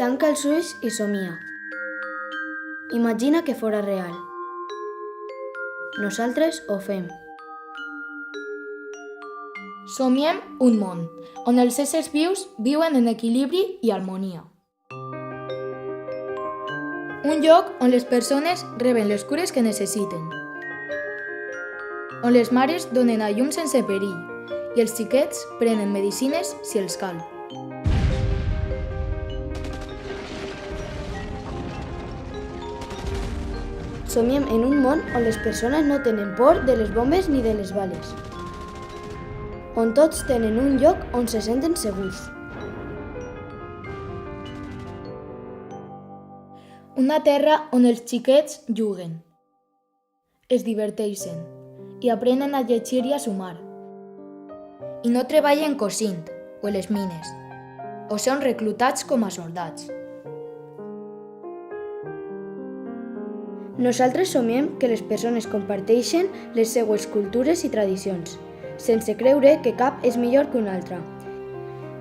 Tanca els ulls i somia. Imagina que fora real. Nosaltres ho fem. Somiem un món on els éssers vius viuen en equilibri i harmonia. Un lloc on les persones reben les cures que necessiten. On les mares donen a llum sense perill i els xiquets prenen medicines si els cal. Somiem en un món on les persones no tenen por de les bombes ni de les bales. On tots tenen un lloc on se senten segurs. Una terra on els xiquets juguen, es diverteixen i aprenen a llegir i a sumar. I no treballen cosint o a les mines, o són reclutats com a soldats. Nosaltres somiem que les persones comparteixen les seues cultures i tradicions, sense creure que cap és millor que un altre,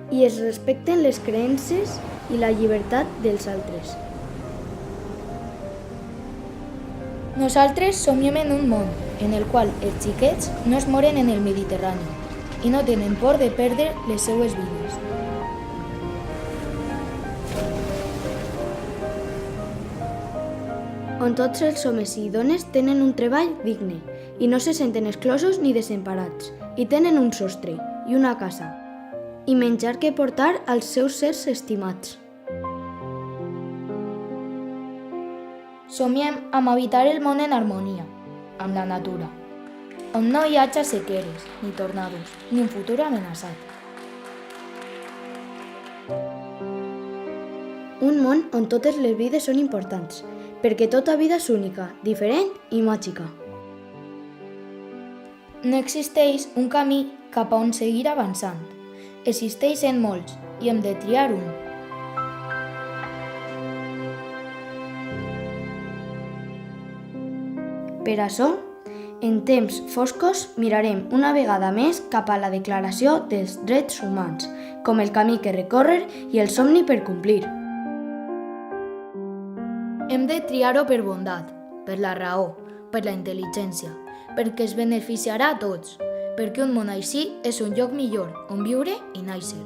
i es respecten les creences i la llibertat dels altres. Nosaltres somiem en un món en el qual els xiquets no es moren en el Mediterrani i no tenen por de perdre les seues vides. On tots els homes i dones tenen un treball digne i no se senten exclosos ni desemparats, i tenen un sostre i una casa, i menjar que portar als seus sers estimats. Somiem amb habitar el món en harmonia, amb la natura, on no hi hagi sequeres, ni tornados, ni un futur amenaçat. Un món on totes les vides són importants, perquè tota vida és única, diferent i màgica. No existeix un camí cap a on seguir avançant. Existeixen molts i hem de triar un. Per això, en temps foscos mirarem una vegada més cap a la Declaració dels Drets Humans, com el camí que recórrer i el somni per complir. Hem de triar-ho per bondat, per la raó, per la intel·ligència, perquè es beneficiarà a tots, perquè un món així és un lloc millor on viure i néixer.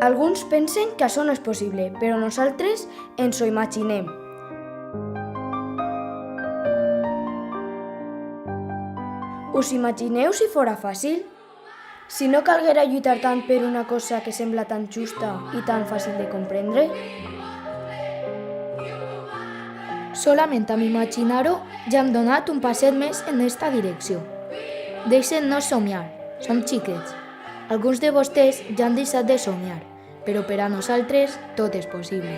Alguns pensen que això no és possible, però nosaltres ens ho imaginem. Us imagineu si fora fàcil? Si no calguera lluitar tant per una cosa que sembla tan justa i tan fàcil de comprendre? Solament amb imaginar-ho ja hem donat un passet més en esta direcció. Deixen-nos somiar, som xiquets. Alguns de vostès ja han deixat de somiar, però per a nosaltres tot és possible.